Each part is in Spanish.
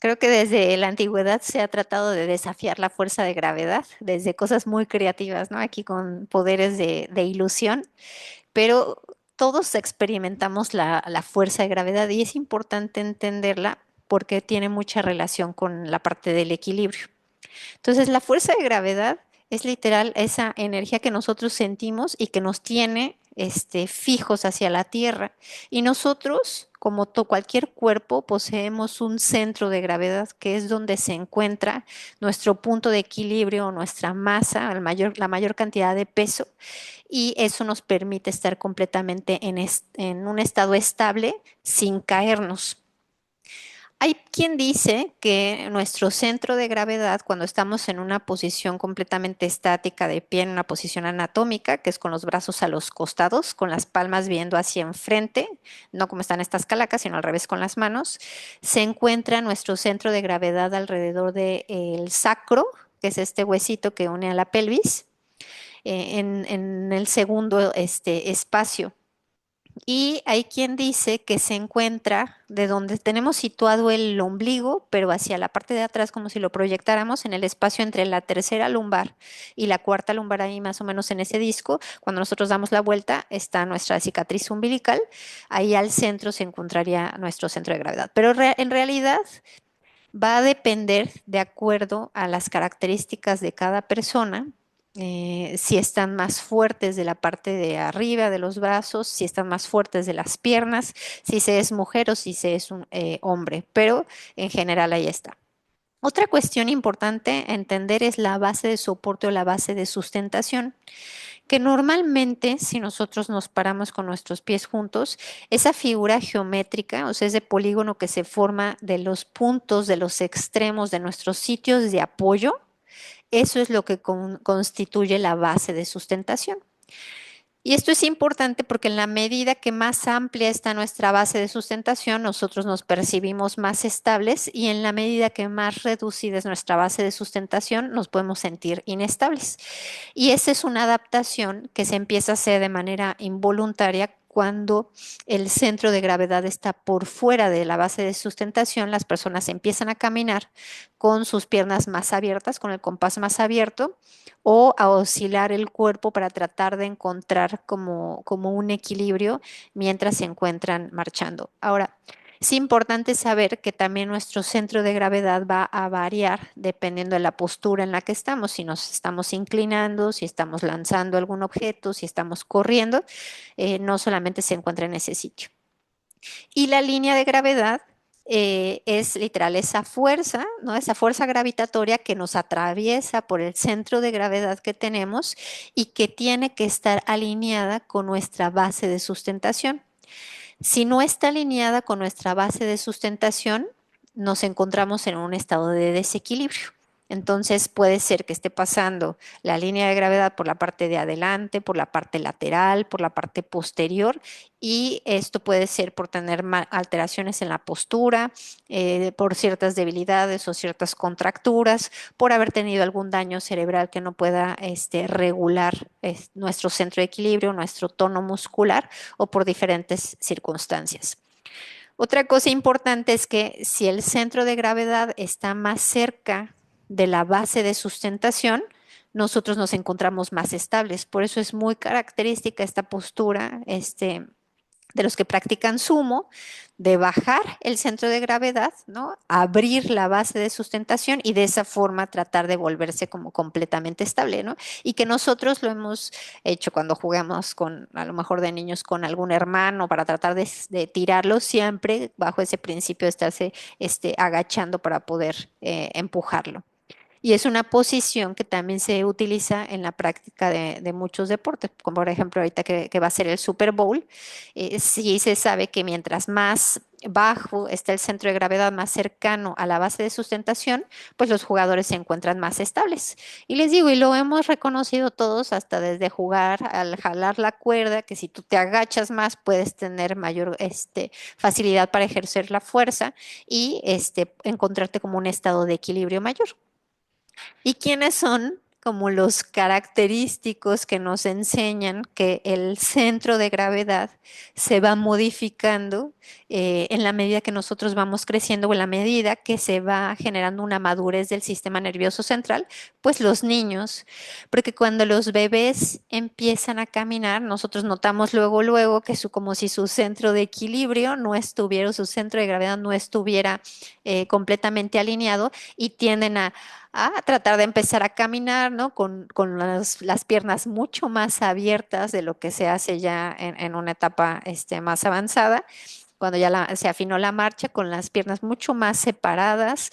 Creo que desde la antigüedad se ha tratado de desafiar la fuerza de gravedad, desde cosas muy creativas, ¿no? Aquí con poderes de ilusión, pero todos experimentamos la fuerza de gravedad y es importante entenderla porque tiene mucha relación con la parte del equilibrio. Entonces, la fuerza de gravedad es literal esa energía que nosotros sentimos y que nos tiene fijos hacia la Tierra. Y nosotros, como cualquier cuerpo, poseemos un centro de gravedad que es donde se encuentra nuestro punto de equilibrio, nuestra masa, la mayor cantidad de peso, y eso nos permite estar completamente en un estado estable sin caernos. Hay quien dice que nuestro centro de gravedad, cuando estamos en una posición completamente estática de pie, en una posición anatómica, que es con los brazos a los costados, con las palmas viendo hacia enfrente, no como están estas calacas, sino al revés con las manos, se encuentra nuestro centro de gravedad alrededor del sacro, que es este huesito que une a la pelvis, en el segundo espacio. Y hay quien dice que se encuentra de donde tenemos situado el ombligo, pero hacia la parte de atrás, como si lo proyectáramos en el espacio entre la tercera lumbar y la cuarta lumbar, ahí más o menos en ese disco. Cuando nosotros damos la vuelta, está nuestra cicatriz umbilical. Ahí al centro se encontraría nuestro centro de gravedad. Pero en realidad va a depender de acuerdo a las características de cada persona, si están más fuertes de la parte de arriba de los brazos, si están más fuertes de las piernas, si se es mujer o si se es un hombre, pero en general ahí está. Otra cuestión importante a entender es la base de soporte o la base de sustentación, que normalmente si nosotros nos paramos con nuestros pies juntos, esa figura geométrica, o sea, ese polígono que se forma de los puntos, de los extremos de nuestros sitios de apoyo, eso es lo que constituye la base de sustentación. Y esto es importante porque en la medida que más amplia está nuestra base de sustentación, nosotros nos percibimos más estables y en la medida que más reducida es nuestra base de sustentación, nos podemos sentir inestables. Y esa es una adaptación que se empieza a hacer de manera involuntaria cuando el centro de gravedad está por fuera de la base de sustentación, las personas empiezan a caminar con sus piernas más abiertas, con el compás más abierto, o a oscilar el cuerpo para tratar de encontrar como un equilibrio mientras se encuentran marchando. Ahora, es importante saber que también nuestro centro de gravedad va a variar dependiendo de la postura en la que estamos, si nos estamos inclinando, si estamos lanzando algún objeto, si estamos corriendo, no solamente se encuentra en ese sitio. Y la línea de gravedad es literal esa fuerza, ¿no? Esa fuerza gravitatoria que nos atraviesa por el centro de gravedad que tenemos y que tiene que estar alineada con nuestra base de sustentación. Si no está alineada con nuestra base de sustentación, nos encontramos en un estado de desequilibrio. Entonces puede ser que esté pasando la línea de gravedad por la parte de adelante, por la parte lateral, por la parte posterior y esto puede ser por tener alteraciones en la postura, por ciertas debilidades o ciertas contracturas, por haber tenido algún daño cerebral que no pueda regular nuestro centro de equilibrio, nuestro tono muscular o por diferentes circunstancias. Otra cosa importante es que si el centro de gravedad está más cerca de la base de sustentación, nosotros nos encontramos más estables. Por eso es muy característica esta postura, de los que practican sumo, de bajar el centro de gravedad, ¿no? Abrir la base de sustentación y de esa forma tratar de volverse como completamente estable, ¿no? Y que nosotros lo hemos hecho cuando jugamos con, a lo mejor de niños, con algún hermano para tratar de tirarlo siempre bajo ese principio de estarse agachando para poder empujarlo. Y es una posición que también se utiliza en la práctica de muchos deportes, como por ejemplo ahorita que va a ser el Super Bowl. Sí se sabe que mientras más bajo está el centro de gravedad, más cercano a la base de sustentación, pues los jugadores se encuentran más estables. Y les digo, y lo hemos reconocido todos, hasta desde jugar al jalar la cuerda, que si tú te agachas más, puedes tener mayor facilidad para ejercer la fuerza y encontrarte como un estado de equilibrio mayor. ¿Y quiénes son como los característicos que nos enseñan que el centro de gravedad se va modificando en la medida que nosotros vamos creciendo o en la medida que se va generando una madurez del sistema nervioso central, pues los niños, porque cuando los bebés empiezan a caminar, nosotros notamos luego que como si su centro de equilibrio no estuviera, o su centro de gravedad no estuviera completamente alineado y tienden a tratar de empezar a caminar, ¿no? Con las piernas mucho más abiertas de lo que se hace ya en una etapa más avanzada, cuando ya se afinó la marcha, con las piernas mucho más separadas,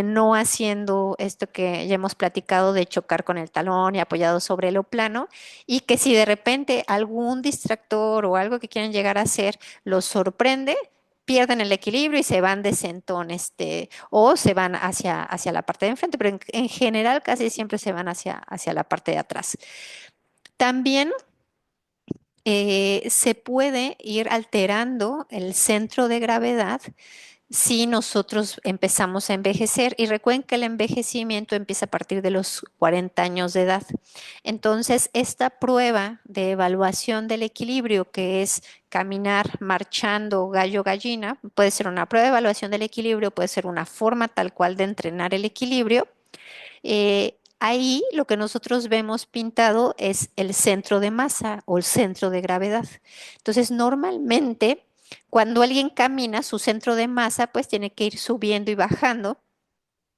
no haciendo esto que ya hemos platicado de chocar con el talón y apoyado sobre lo plano, y que si de repente algún distractor o algo que quieren llegar a hacer los sorprende, pierden el equilibrio y se van de sentón, o se van hacia la parte de enfrente, pero en general casi siempre se van hacia la parte de atrás. También se puede ir alterando el centro de gravedad si nosotros empezamos a envejecer. Y recuerden que el envejecimiento empieza a partir de los 40 años de edad. Entonces, esta prueba de evaluación del equilibrio, que es caminar marchando gallo-gallina, puede ser una prueba de evaluación del equilibrio, puede ser una forma tal cual de entrenar el equilibrio. Ahí lo que nosotros vemos pintado es el centro de masa o el centro de gravedad. Entonces, normalmente, cuando alguien camina, su centro de masa pues tiene que ir subiendo y bajando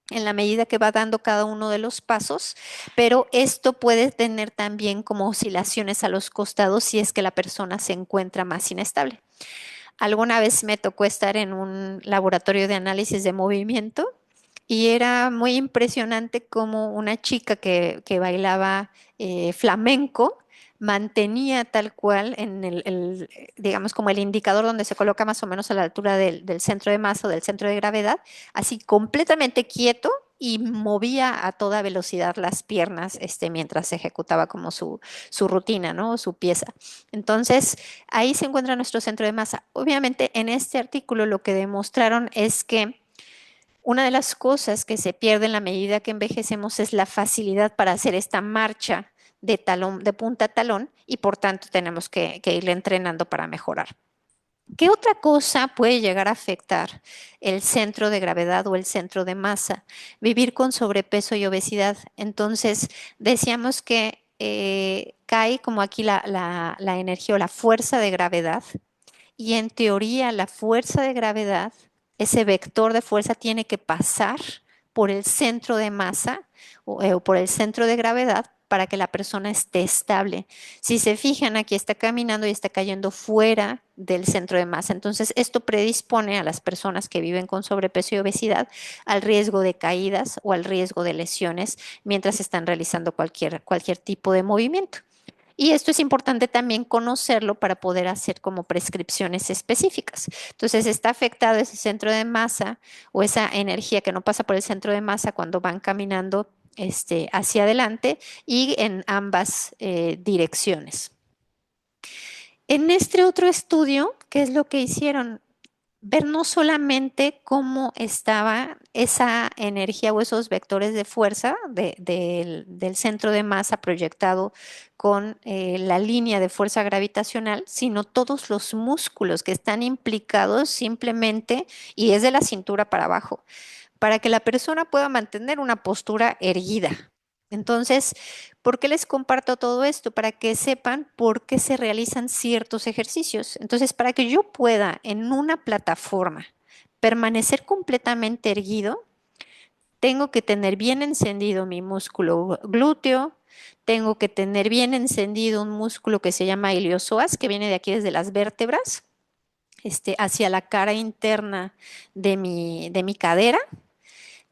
en la medida que va dando cada uno de los pasos, pero esto puede tener también como oscilaciones a los costados si es que la persona se encuentra más inestable. Alguna vez me tocó estar en un laboratorio de análisis de movimiento y era muy impresionante como una chica que bailaba flamenco mantenía tal cual en digamos, como el indicador donde se coloca más o menos a la altura del centro de masa o del centro de gravedad, así completamente quieto y movía a toda velocidad las piernas mientras ejecutaba como su rutina, ¿no? Su pieza. Entonces, ahí se encuentra nuestro centro de masa. Obviamente, en este artículo lo que demostraron es que una de las cosas que se pierde en la medida que envejecemos es la facilidad para hacer esta marcha de talón, de punta a talón, y por tanto tenemos que irle entrenando para mejorar. ¿Qué otra cosa puede llegar a afectar el centro de gravedad o el centro de masa? Vivir con sobrepeso y obesidad. Entonces, decíamos que cae como aquí la energía o la fuerza de gravedad, y en teoría la fuerza de gravedad, ese vector de fuerza tiene que pasar por el centro de masa o por el centro de gravedad para que la persona esté estable. Si se fijan, aquí está caminando y está cayendo fuera del centro de masa. Entonces, esto predispone a las personas que viven con sobrepeso y obesidad al riesgo de caídas o al riesgo de lesiones mientras están realizando cualquier tipo de movimiento. Y esto es importante también conocerlo para poder hacer como prescripciones específicas. Entonces, está afectado ese centro de masa o esa energía que no pasa por el centro de masa cuando van caminando hacia adelante y en ambas direcciones. En este otro estudio, ¿qué es lo que hicieron? Ver no solamente cómo estaba esa energía o esos vectores de fuerza del centro de masa proyectado con la línea de fuerza gravitacional, sino todos los músculos que están implicados simplemente, y es de la cintura para abajo, para que la persona pueda mantener una postura erguida. Entonces, ¿por qué les comparto todo esto? Para que sepan por qué se realizan ciertos ejercicios. Entonces, para que yo pueda en una plataforma permanecer completamente erguido, tengo que tener bien encendido mi músculo glúteo, tengo que tener bien encendido un músculo que se llama iliosoas, que viene de aquí desde las vértebras, hacia la cara interna de mi cadera.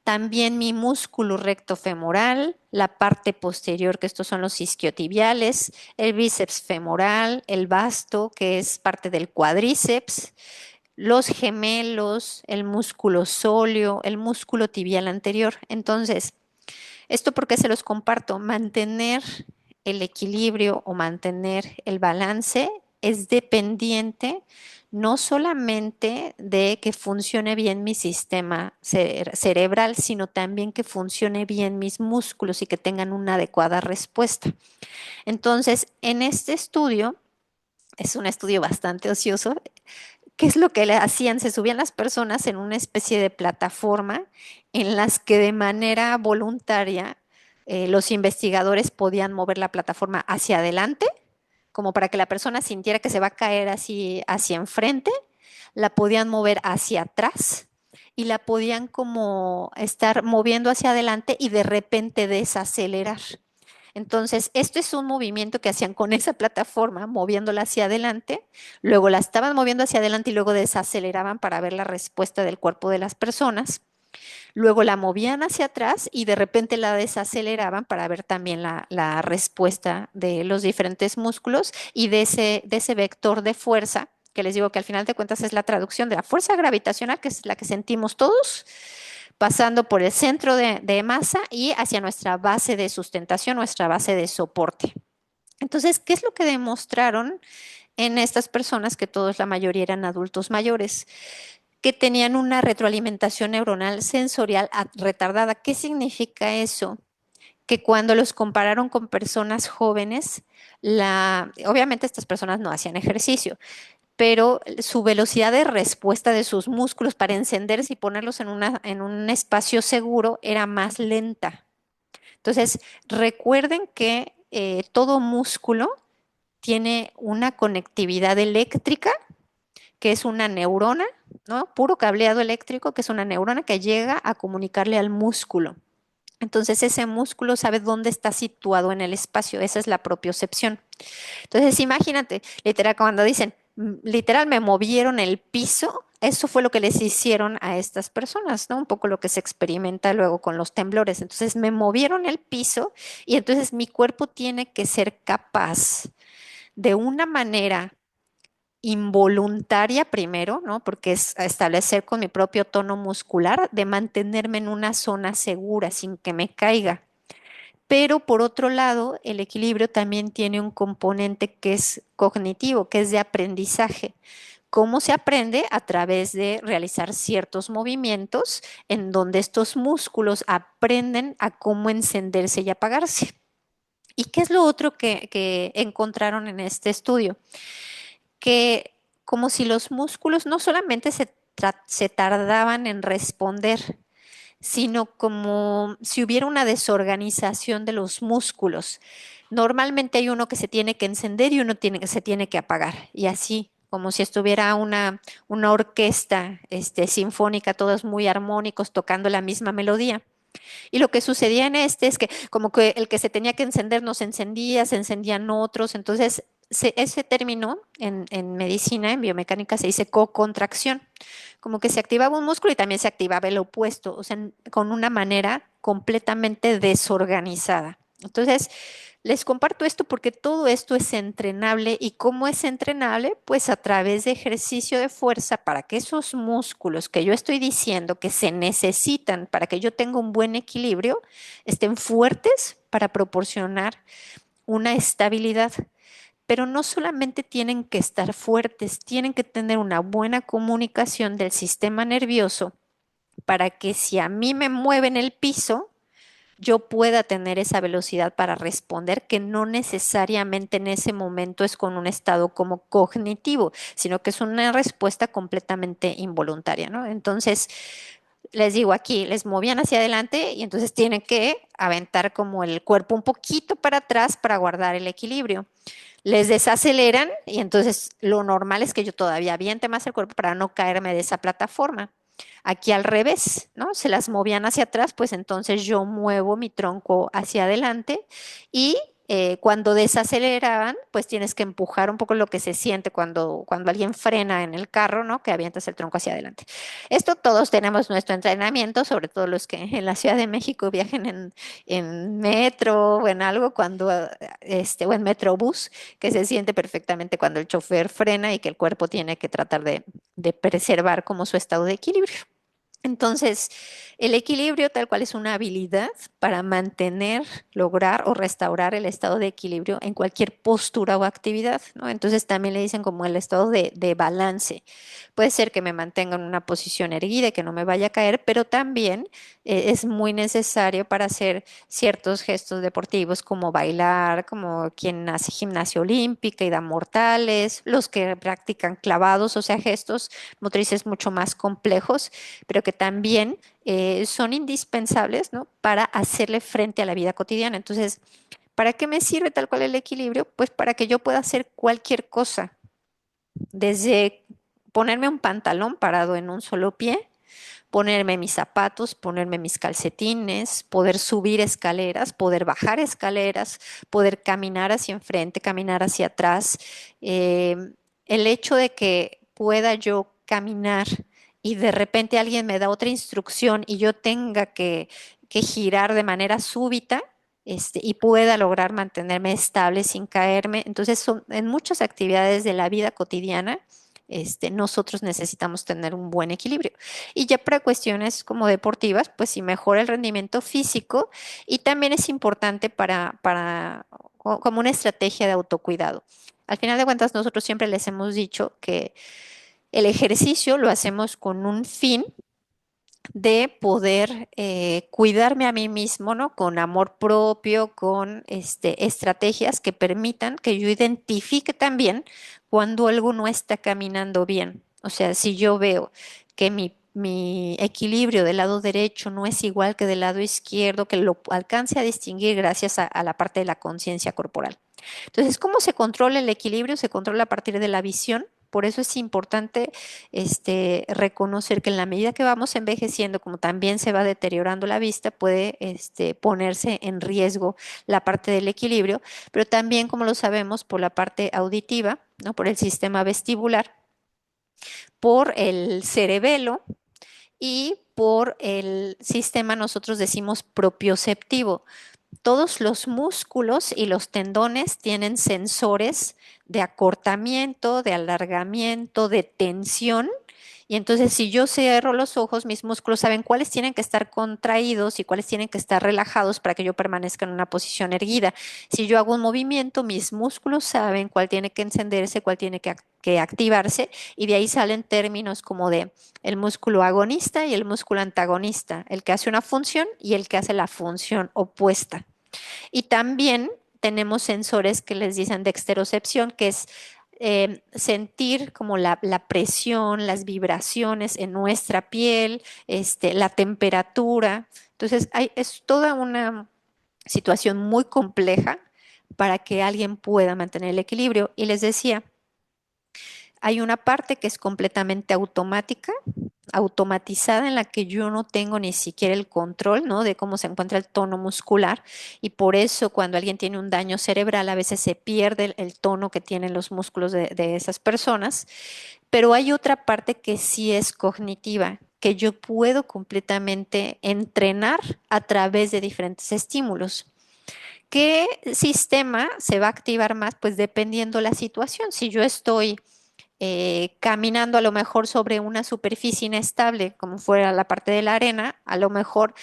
También mi músculo recto femoral, la parte posterior, que estos son los isquiotibiales, el bíceps femoral, el vasto, que es parte del cuádriceps, los gemelos, el músculo sóleo, el músculo tibial anterior. Entonces, ¿esto por qué se los comparto? Mantener el equilibrio o mantener el balance es dependiente no solamente de que funcione bien mi sistema cerebral, sino también que funcione bien mis músculos y que tengan una adecuada respuesta. Entonces, en este estudio, es un estudio bastante ocioso. ¿Qué es lo que le hacían? Se subían las personas en una especie de plataforma en las que de manera voluntaria los investigadores podían mover la plataforma hacia adelante, como para que la persona sintiera que se va a caer así hacia enfrente, la podían mover hacia atrás y la podían como estar moviendo hacia adelante y de repente desacelerar. Entonces, esto es un movimiento que hacían con esa plataforma, moviéndola hacia adelante, luego la estaban moviendo hacia adelante y luego desaceleraban para ver la respuesta del cuerpo de las personas, luego la movían hacia atrás y de repente la desaceleraban para ver también la respuesta de los diferentes músculos y de ese vector de fuerza, que les digo que al final de cuentas es la traducción de la fuerza gravitacional, que es la que sentimos todos, pasando por el centro de masa y hacia nuestra base de sustentación, nuestra base de soporte. Entonces, ¿qué es lo que demostraron en estas personas, que todos, la mayoría eran adultos mayores, que tenían una retroalimentación neuronal sensorial retardada? ¿Qué significa eso? Que cuando los compararon con personas jóvenes, obviamente estas personas no hacían ejercicio, pero su velocidad de respuesta de sus músculos para encenderse y ponerlos en un espacio seguro era más lenta. Entonces, recuerden que todo músculo tiene una conectividad eléctrica, que es una neurona, ¿no? Puro cableado eléctrico, que es una neurona que llega a comunicarle al músculo. Entonces, ese músculo sabe dónde está situado en el espacio. Esa es la propiocepción. Entonces, imagínate, literal, cuando dicen, literal, me movieron el piso, eso fue lo que les hicieron a estas personas, ¿no? Un poco lo que se experimenta luego con los temblores. Entonces, me movieron el piso y entonces mi cuerpo tiene que ser capaz de una manera involuntaria primero, ¿no? Porque es establecer con mi propio tono muscular de mantenerme en una zona segura sin que me caiga. Pero por otro lado, el equilibrio también tiene un componente que es cognitivo, que es de aprendizaje. ¿Cómo se aprende? A través de realizar ciertos movimientos en donde estos músculos aprenden a cómo encenderse y apagarse. ¿Y qué es lo otro que encontraron en este estudio? Que como si los músculos no solamente se tardaban en responder, sino como si hubiera una desorganización de los músculos. Normalmente hay uno que se tiene que encender y uno se tiene que apagar, y así, como si estuviera una orquesta sinfónica, todos muy armónicos, tocando la misma melodía. Y lo que sucedía en este es que como que el que se tenía que encender no se encendía, se encendían otros. Entonces, ese término en medicina, en biomecánica, se dice co-contracción. Como que se activaba un músculo y también se activaba el opuesto, o sea, con una manera completamente desorganizada. Entonces, les comparto esto porque todo esto es entrenable. ¿Y cómo es entrenable? Pues a través de ejercicio de fuerza para que esos músculos que yo estoy diciendo que se necesitan para que yo tenga un buen equilibrio estén fuertes para proporcionar una estabilidad. Pero no solamente tienen que estar fuertes, tienen que tener una buena comunicación del sistema nervioso para que si a mí me mueven el piso, yo pueda tener esa velocidad para responder, que no necesariamente en ese momento es con un estado como cognitivo, sino que es una respuesta completamente involuntaria, ¿no? Entonces, les digo aquí, les movían hacia adelante y entonces tienen que aventar como el cuerpo un poquito para atrás para guardar el equilibrio. Les desaceleran y entonces lo normal es que yo todavía aviente más el cuerpo para no caerme de esa plataforma. Aquí al revés, ¿no? Se las movían hacia atrás, pues entonces yo muevo mi tronco hacia adelante y cuando desaceleraban, pues tienes que empujar un poco lo que se siente cuando alguien frena en el carro, ¿no? Que avientas el tronco hacia adelante. Esto todos tenemos nuestro entrenamiento, sobre todo los que en la Ciudad de México viajen en metro o en algo o en metrobús, que se siente perfectamente cuando el chofer frena y que el cuerpo tiene que tratar de preservar como su estado de equilibrio. Entonces, el equilibrio tal cual es una habilidad para mantener, lograr o restaurar el estado de equilibrio en cualquier postura o actividad, ¿no? Entonces también le dicen como el estado de balance. Puede ser que me mantenga en una posición erguida y que no me vaya a caer, pero también es muy necesario para hacer ciertos gestos deportivos como bailar, como quien hace gimnasia olímpica y da mortales, los que practican clavados, o sea, gestos motrices mucho más complejos pero que también son indispensables, ¿no? Para hacerle frente a la vida cotidiana. Entonces, ¿para qué me sirve tal cual el equilibrio? Pues para que yo pueda hacer cualquier cosa, desde ponerme un pantalón parado en un solo pie, ponerme mis zapatos, ponerme mis calcetines, poder subir escaleras, poder bajar escaleras, poder caminar hacia enfrente, caminar hacia atrás. Eh, el hecho de que pueda yo caminar y de repente alguien me da otra instrucción y yo tenga que girar de manera súbita. Y pueda lograr mantenerme estable sin caerme. Entonces, son en muchas actividades de la vida cotidiana, nosotros necesitamos tener un buen equilibrio. Y ya para cuestiones como deportivas, pues sí mejora el rendimiento físico y también es importante como una estrategia de autocuidado. Al final de cuentas, nosotros siempre les hemos dicho que el ejercicio lo hacemos con un fin de poder cuidarme a mí mismo, ¿no? Con amor propio, con estrategias que permitan que yo identifique también cuando algo no está caminando bien. O sea, si yo veo que mi equilibrio del lado derecho no es igual que del lado izquierdo, que lo alcance a distinguir gracias a la parte de la conciencia corporal. Entonces, ¿cómo se controla el equilibrio? Se controla a partir de la visión. Por eso es importante reconocer que en la medida que vamos envejeciendo, como también se va deteriorando la vista, puede ponerse en riesgo la parte del equilibrio, pero también, como lo sabemos, por la parte auditiva, ¿no? Por el sistema vestibular, por el cerebelo y por el sistema, nosotros decimos propioceptivo. Todos los músculos y los tendones tienen sensores de acortamiento, de alargamiento, de tensión. Y entonces, si yo cierro los ojos, mis músculos saben cuáles tienen que estar contraídos y cuáles tienen que estar relajados para que yo permanezca en una posición erguida. Si yo hago un movimiento, mis músculos saben cuál tiene que encenderse, cuál tiene que activarse, y de ahí salen términos como de el músculo agonista y el músculo antagonista, el que hace una función y el que hace la función opuesta. Y también tenemos sensores que les dicen dexterocepción, que es sentir como la presión, las vibraciones en nuestra piel, la temperatura. Entonces, es toda una situación muy compleja para que alguien pueda mantener el equilibrio. Y les decía, hay una parte que es completamente automática, automatizada, en la que yo no tengo ni siquiera el control, ¿no? De cómo se encuentra el tono muscular. Y por eso cuando alguien tiene un daño cerebral, a veces se pierde el tono que tienen los músculos de esas personas. Pero hay otra parte que sí es cognitiva, que yo puedo completamente entrenar a través de diferentes estímulos. ¿Qué sistema se va a activar más? Pues dependiendo la situación. Si yo estoy caminando a lo mejor sobre una superficie inestable, como fuera la parte de la arena, a lo mejor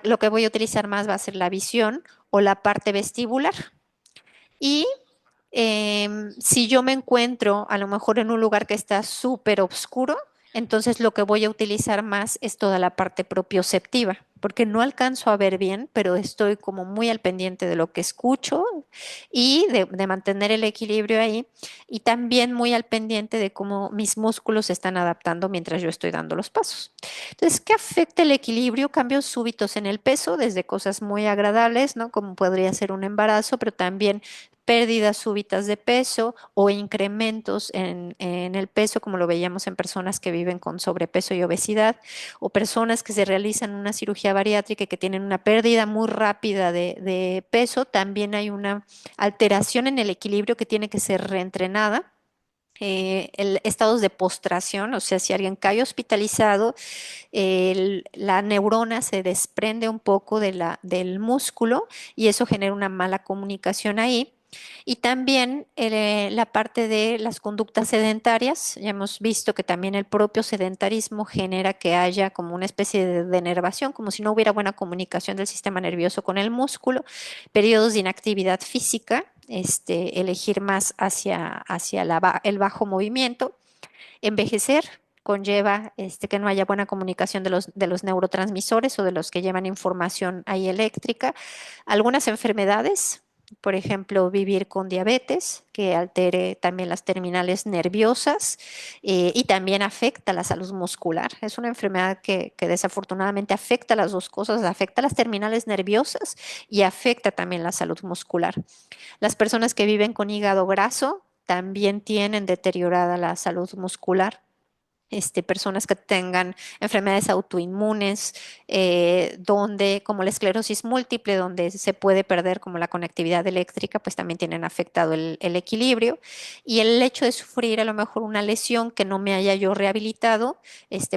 lo que voy a utilizar más va a ser la visión o la parte vestibular. Y si yo me encuentro a lo mejor en un lugar que está súper oscuro, entonces lo que voy a utilizar más es toda la parte propioceptiva, porque no alcanzo a ver bien, pero estoy como muy al pendiente de lo que escucho y de mantener el equilibrio ahí, y también muy al pendiente de cómo mis músculos se están adaptando mientras yo estoy dando los pasos. Entonces, ¿qué afecta el equilibrio? Cambios súbitos en el peso, desde cosas muy agradables, ¿no? Como podría ser un embarazo, pero también pérdidas súbitas de peso o incrementos en el peso, como lo veíamos en personas que viven con sobrepeso y obesidad, o personas que se realizan una cirugía bariátrica y que tienen una pérdida muy rápida de peso. También hay una alteración en el equilibrio que tiene que ser reentrenada. Estados de postración, o sea, si alguien cae hospitalizado, la neurona se desprende un poco del músculo y eso genera una mala comunicación ahí. Y también la parte de las conductas sedentarias. Ya hemos visto que también el propio sedentarismo genera que haya como una especie de denervación, como si no hubiera buena comunicación del sistema nervioso con el músculo, periodos de inactividad física, elegir más hacia el bajo movimiento. Envejecer conlleva que no haya buena comunicación de los neurotransmisores o de los que llevan información ahí eléctrica. Algunas enfermedades, por ejemplo, vivir con diabetes, que altere también las terminales nerviosas y también afecta la salud muscular. Es una enfermedad que desafortunadamente afecta las dos cosas, afecta las terminales nerviosas y afecta también la salud muscular. Las personas que viven con hígado graso también tienen deteriorada la salud muscular. Personas que tengan enfermedades autoinmunes, donde, como la esclerosis múltiple, donde se puede perder como la conectividad eléctrica, pues también tienen afectado el equilibrio. Y el hecho de sufrir a lo mejor una lesión que no me haya yo rehabilitado,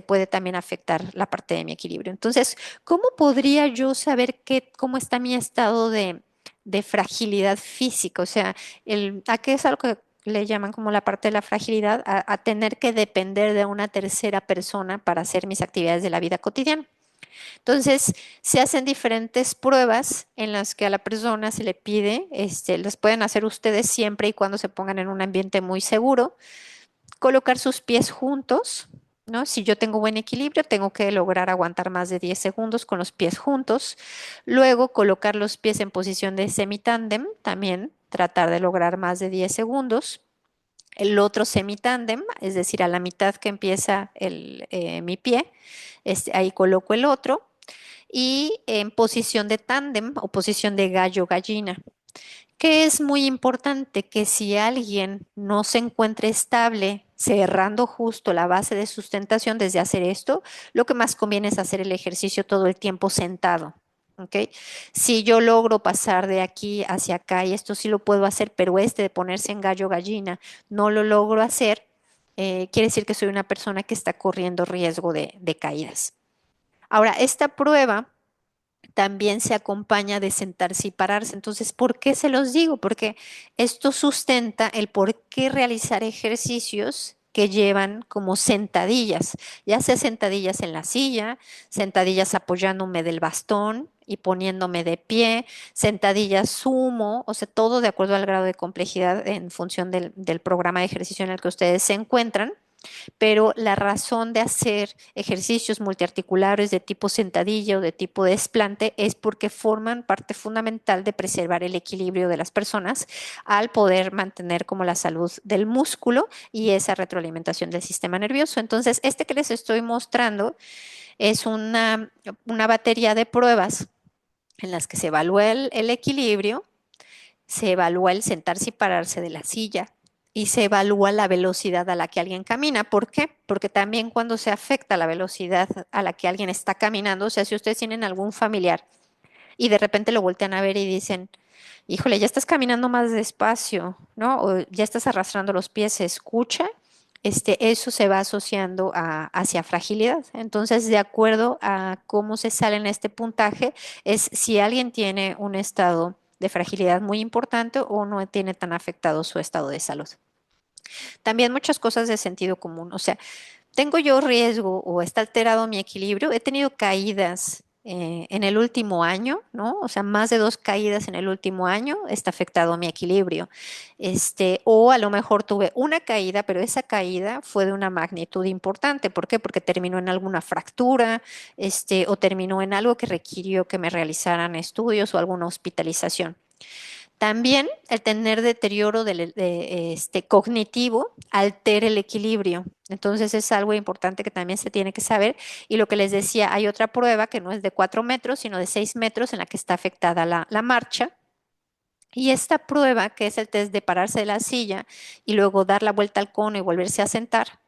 puede también afectar la parte de mi equilibrio. Entonces, ¿cómo podría yo saber cómo está mi estado de fragilidad física? O sea, ¿a qué es algo que le llaman como la parte de la fragilidad, a tener que depender de una tercera persona para hacer mis actividades de la vida cotidiana? Entonces, se hacen diferentes pruebas en las que a la persona se le pide, las pueden hacer ustedes siempre y cuando se pongan en un ambiente muy seguro, colocar sus pies juntos, ¿no? Si yo tengo buen equilibrio, tengo que lograr aguantar más de 10 segundos con los pies juntos. Luego, colocar los pies en posición de semitándem, también tratar de lograr más de 10 segundos. El otro semitándem, es decir, a la mitad que empieza mi pie, ahí coloco el otro. Y en posición de tándem o posición de gallo-gallina, que es muy importante que si alguien no se encuentra estable, cerrando justo la base de sustentación desde hacer esto, lo que más conviene es hacer el ejercicio todo el tiempo sentado. ¿Ok? Si yo logro pasar de aquí hacia acá, y esto sí lo puedo hacer, pero de ponerse en gallo gallina no lo logro hacer, quiere decir que soy una persona que está corriendo riesgo de caídas. Ahora, esta prueba también se acompaña de sentarse y pararse. Entonces, ¿por qué se los digo? Porque esto sustenta el por qué realizar ejercicios que llevan como sentadillas, ya sea sentadillas en la silla, sentadillas apoyándome del bastón y poniéndome de pie, sentadillas sumo, o sea, todo de acuerdo al grado de complejidad en función del programa de ejercicio en el que ustedes se encuentran, pero la razón de hacer ejercicios multiarticulares de tipo sentadilla o de tipo desplante es porque forman parte fundamental de preservar el equilibrio de las personas al poder mantener como la salud del músculo y esa retroalimentación del sistema nervioso. Entonces, que les estoy mostrando es una batería de pruebas en las que se evalúa el equilibrio, se evalúa el sentarse y pararse de la silla y se evalúa la velocidad a la que alguien camina. ¿Por qué? Porque también cuando se afecta la velocidad a la que alguien está caminando, o sea, si ustedes tienen algún familiar y de repente lo voltean a ver y dicen, híjole, ya estás caminando más despacio, ¿no? O ya estás arrastrando los pies, se escucha. Eso se va asociando hacia fragilidad. Entonces, de acuerdo a cómo se sale en este puntaje, es si alguien tiene un estado de fragilidad muy importante o no tiene tan afectado su estado de salud. También muchas cosas de sentido común, o sea, ¿tengo yo riesgo o está alterado mi equilibrio? He tenido caídas en el último año, ¿no? O sea, más de 2 caídas en el último año, está afectado mi equilibrio. O a lo mejor tuve una caída, pero esa caída fue de una magnitud importante. ¿Por qué? Porque terminó en alguna fractura, o terminó en algo que requirió que me realizaran estudios o alguna hospitalización. También el tener deterioro cognitivo altera el equilibrio. Entonces es algo importante que también se tiene que saber. Y lo que les decía, hay otra prueba que no es de 4 metros, sino de 6 metros en la que está afectada la marcha. Y esta prueba, que es el test de pararse de la silla y luego dar la vuelta al cono y volverse a sentar,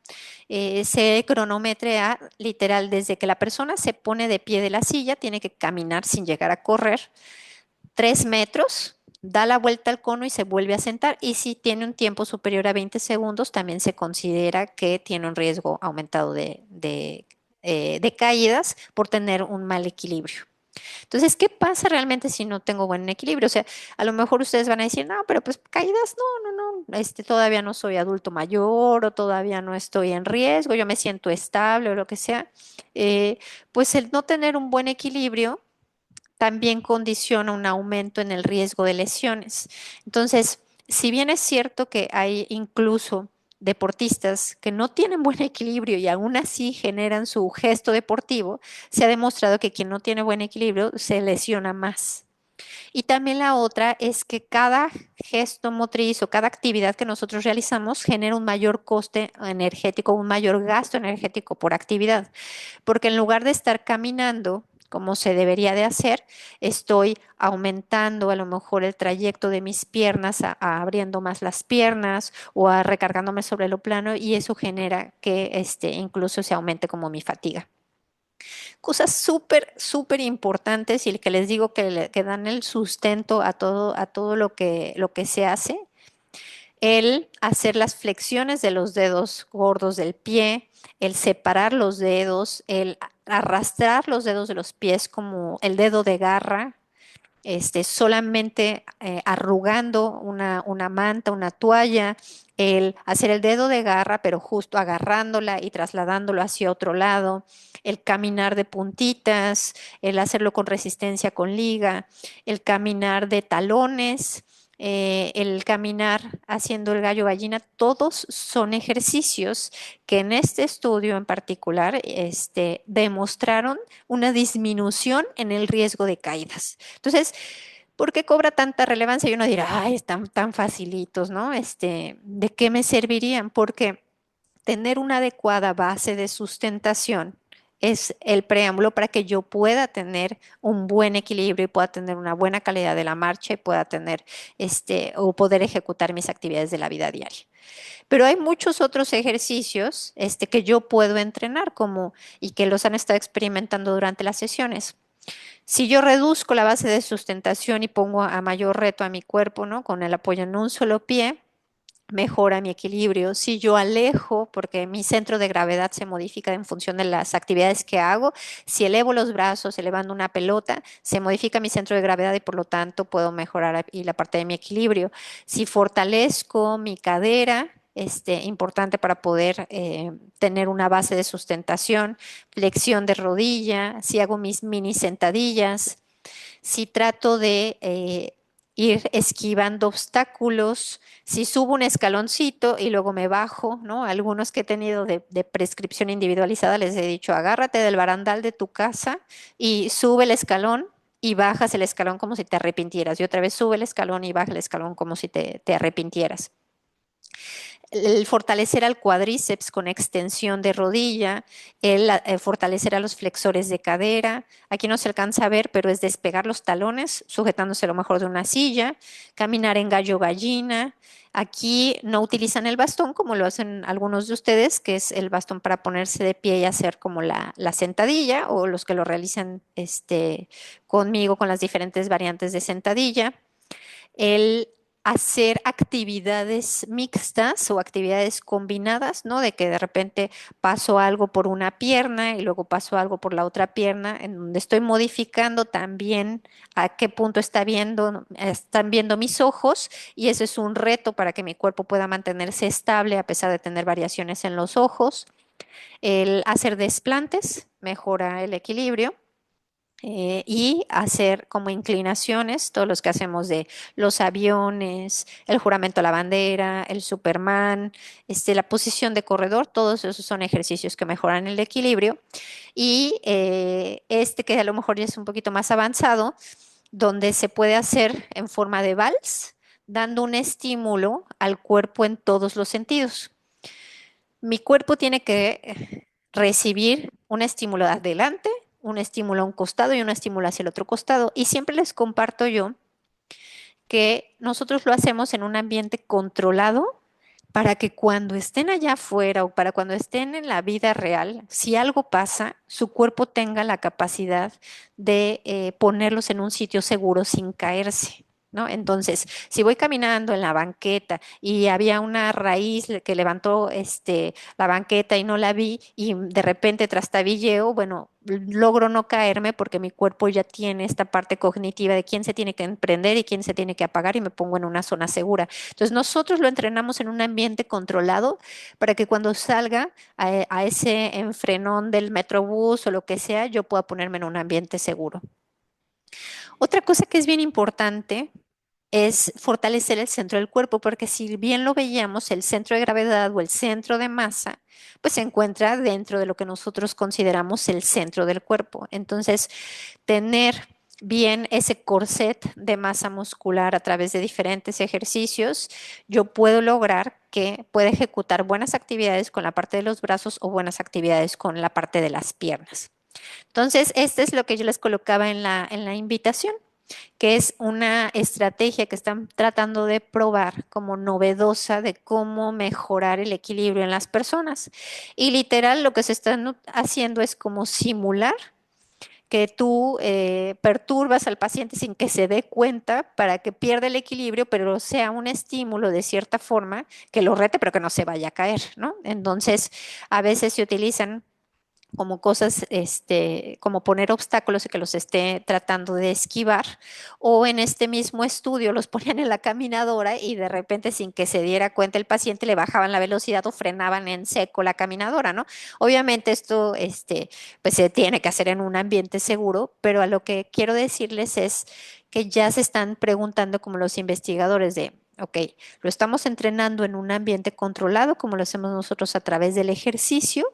se cronometrea literal desde que la persona se pone de pie de la silla, tiene que caminar sin llegar a correr 3 metros, da la vuelta al cono y se vuelve a sentar. Y si tiene un tiempo superior a 20 segundos, también se considera que tiene un riesgo aumentado de caídas por tener un mal equilibrio. Entonces, ¿qué pasa realmente si no tengo buen equilibrio? O sea, a lo mejor ustedes van a decir, no, pero pues caídas, no, todavía no soy adulto mayor o todavía no estoy en riesgo, yo me siento estable o lo que sea. Eh, pues el no tener un buen equilibrio también condiciona un aumento en el riesgo de lesiones. Entonces, si bien es cierto que hay incluso deportistas que no tienen buen equilibrio y aún así generan su gesto deportivo, se ha demostrado que quien no tiene buen equilibrio se lesiona más. Y también la otra es que cada gesto motriz o cada actividad que nosotros realizamos genera un mayor coste energético, un mayor gasto energético por actividad porque en lugar de estar caminando como se debería de hacer, estoy aumentando a lo mejor el trayecto de mis piernas, abriendo más las piernas o recargándome sobre lo plano y eso genera que incluso se aumente como mi fatiga. Cosas súper, súper importantes y que les digo que dan el sustento a todo lo que se hace el hacer las flexiones de los dedos gordos del pie, el separar los dedos, el arrastrar los dedos de los pies como el dedo de garra, solamente arrugando una manta, una toalla, el hacer el dedo de garra, pero justo agarrándola y trasladándolo hacia otro lado, el caminar de puntitas, el hacerlo con resistencia con liga, el caminar de talones. El caminar haciendo el gallo gallina, todos son ejercicios que en este estudio en particular demostraron una disminución en el riesgo de caídas. Entonces, ¿por qué cobra tanta relevancia? Y uno dirá, ay, están tan facilitos, ¿no? ¿De qué me servirían? Porque tener una adecuada base de sustentación es el preámbulo para que yo pueda tener un buen equilibrio y pueda tener una buena calidad de la marcha y pueda tener o poder ejecutar mis actividades de la vida diaria. Pero hay muchos otros ejercicios que yo puedo entrenar como y que los han estado experimentando durante las sesiones. Si yo reduzco la base de sustentación y pongo a mayor reto a mi cuerpo, ¿no? Con el apoyo en un solo pie, mejora mi equilibrio. Si yo alejo, porque mi centro de gravedad se modifica en función de las actividades que hago, si elevo los brazos elevando una pelota, se modifica mi centro de gravedad y por lo tanto puedo mejorar y la parte de mi equilibrio. Si fortalezco mi cadera, importante para poder tener una base de sustentación, flexión de rodilla, si hago mis mini sentadillas, si trato de ir esquivando obstáculos, si subo un escaloncito y luego me bajo, ¿no? Algunos que he tenido de prescripción individualizada les he dicho, agárrate del barandal de tu casa y sube el escalón y bajas el escalón como si te arrepintieras. Y otra vez sube el escalón y baja el escalón como si te arrepintieras el fortalecer al cuádriceps con extensión de rodilla, el fortalecer a los flexores de cadera. Aquí no se alcanza a ver, pero es despegar los talones, sujetándose a lo mejor de una silla, caminar en gallo gallina. Aquí no utilizan el bastón como lo hacen algunos de ustedes, que es el bastón para ponerse de pie y hacer como la sentadilla, o los que lo realizan conmigo con las diferentes variantes de sentadilla el hacer actividades mixtas o actividades combinadas, ¿no? De que de repente paso algo por una pierna y luego paso algo por la otra pierna, en donde estoy modificando también a qué punto están viendo mis ojos y eso es un reto para que mi cuerpo pueda mantenerse estable a pesar de tener variaciones en los ojos. El hacer desplantes mejora el equilibrio y hacer como inclinaciones, todos los que hacemos de los aviones, el juramento a la bandera, el Superman, la posición de corredor, todos esos son ejercicios que mejoran el equilibrio. Y este que a lo mejor ya es un poquito más avanzado, donde se puede hacer en forma de vals, dando un estímulo al cuerpo en todos los sentidos. Mi cuerpo tiene que recibir un estímulo adelante, un estímulo a un costado y un estímulo hacia el otro costado. Y siempre les comparto yo que nosotros lo hacemos en un ambiente controlado para que cuando estén allá afuera o para cuando estén en la vida real, si algo pasa, su cuerpo tenga la capacidad de ponerlos en un sitio seguro sin caerse. ¿no? Entonces, si voy caminando en la banqueta y había una raíz que levantó la banqueta y no la vi y de repente trastabilleo, bueno, logro no caerme porque mi cuerpo ya tiene esta parte cognitiva de quién se tiene que emprender y quién se tiene que apagar y me pongo en una zona segura. Entonces, nosotros lo entrenamos en un ambiente controlado para que cuando salga a ese enfrenón del metrobús o lo que sea, yo pueda ponerme en un ambiente seguro. Otra cosa que es bien importante es fortalecer el centro del cuerpo, porque si bien lo veíamos, el centro de gravedad o el centro de masa, pues se encuentra dentro de lo que nosotros consideramos el centro del cuerpo. Entonces, tener bien ese corset de masa muscular a través de diferentes ejercicios, yo puedo lograr que pueda ejecutar buenas actividades con la parte de los brazos o buenas actividades con la parte de las piernas. Entonces, este es lo que yo les colocaba en la invitación, que es una estrategia que están tratando de probar como novedosa de cómo mejorar el equilibrio en las personas. Y literal lo que se están haciendo es como simular que tú perturbas al paciente sin que se dé cuenta para que pierda el equilibrio, pero sea un estímulo de cierta forma que lo rete, pero que no se vaya a caer, ¿no? Entonces, a veces se utilizan como cosas, como poner obstáculos y que los esté tratando de esquivar, o en este mismo estudio los ponían en la caminadora y de repente sin que se diera cuenta el paciente le bajaban la velocidad o frenaban en seco la caminadora, ¿no? Obviamente esto, pues se tiene que hacer en un ambiente seguro, pero a lo que quiero decirles es que ya se están preguntando como los investigadores de... Ok, lo estamos entrenando en un ambiente controlado, como lo hacemos nosotros a través del ejercicio,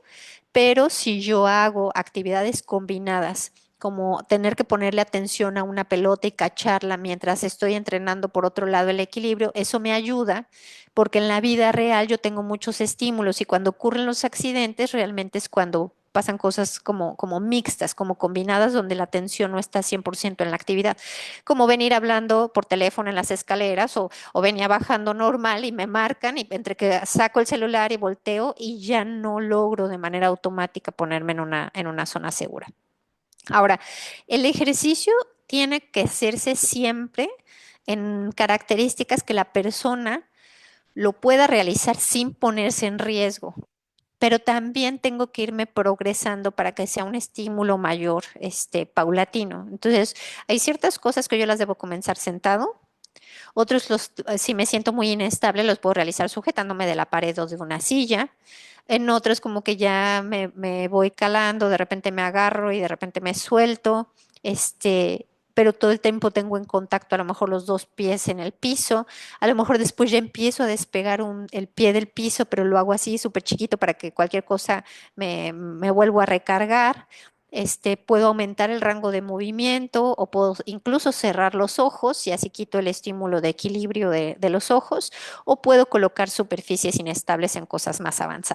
pero si yo hago actividades combinadas, como tener que ponerle atención a una pelota y cacharla mientras estoy entrenando por otro lado el equilibrio, eso me ayuda porque en la vida real yo tengo muchos estímulos y cuando ocurren los accidentes realmente es cuando pasan cosas como mixtas, como combinadas, donde la atención no está 100% en la actividad, como venir hablando por teléfono en las escaleras o venía bajando normal y me marcan y entre que saco el celular y volteo y ya no logro de manera automática ponerme en una zona segura. Ahora, el ejercicio tiene que hacerse siempre en características que la persona lo pueda realizar sin ponerse en riesgo, pero también tengo que irme progresando para que sea un estímulo mayor, paulatino. Entonces, hay ciertas cosas que yo las debo comenzar sentado. Otros, si me siento muy inestable, los puedo realizar sujetándome de la pared o de una silla. En otros, como que ya me voy calando, de repente me agarro y de repente me suelto, pero todo el tiempo tengo en contacto a lo mejor los dos pies en el piso. A lo mejor después ya empiezo a despegar el pie del piso, pero lo hago así súper chiquito para que cualquier cosa me vuelvo a recargar. Puedo aumentar el rango de movimiento o puedo incluso cerrar los ojos y así quito el estímulo de equilibrio de los ojos o puedo colocar superficies inestables en cosas más avanzadas.